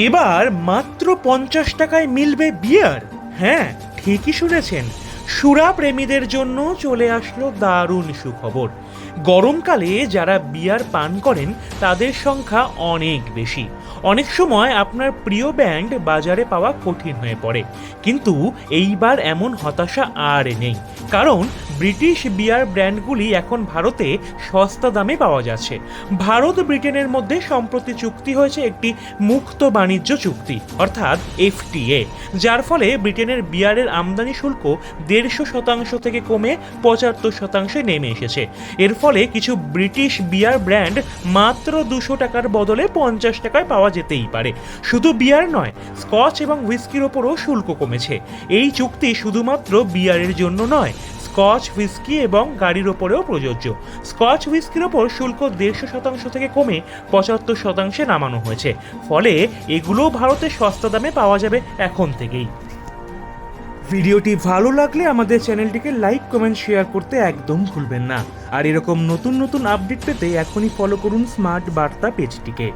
এবার মাত্র 50 টাকায় মিলবে বিয়ার। হ্যাঁ, ঠিকই শুনেছেন, সুরা প্রেমীদের জন্য চলে আসলো দারুণ সুখবর। গরমকালে যারা বিয়ার পান করেন তাদের সংখ্যা অনেক বেশি। অনেক সময় আপনার প্রিয় ব্র্যান্ড বাজারে পাওয়া কঠিন হয়ে পড়ে, কিন্তু এইবার এমন হতাশা আর নেই, কারণ ব্রিটিশ বিয়ার ব্র্যান্ডগুলি এখন ভারতে সস্তা দামে পাওয়া যাচ্ছে। ভারত ব্রিটেনের মধ্যে সম্প্রতি চুক্তি হয়েছে একটি মুক্ত বাণিজ্য চুক্তি, অর্থাৎ এফটিএ, যার ফলে ব্রিটেনের বিয়ারের আমদানি শুল্ক 150% থেকে কমে 75%-এ নেমে এসেছে। এর ফলে কিছু ব্রিটিশ বিয়ার ব্র্যান্ড মাত্র 200 টাকার বদলে 50 টাকায় পাওয়া যেতেই পারে। শুধু বিয়ার নয়, স্কচ এবং হুইস্কির ওপরও শুল্ক কমেছে। এই চুক্তি শুধুমাত্র বিয়ারের জন্য নয়, স্কচ, হুইস্কি এবং গাড়ির ওপরেও প্রযোজ্য। স্কচ হুইস্কির ওপর শুল্ক 150% থেকে কমে 75%-এ নামানো হয়েছে, ফলে এগুলোও ভারতে সস্তা দামে পাওয়া যাবে এখন থেকেই। ভিডিওটি ভালো লাগলে আমাদের চ্যানেলটিকে লাইক, কমেন্ট, শেয়ার করতে একদম ভুলবেন না। আর এরকম নতুন নতুন আপডেট পেতে এখনই ফলো করুন স্মার্ট বার্তা পেজটিকে।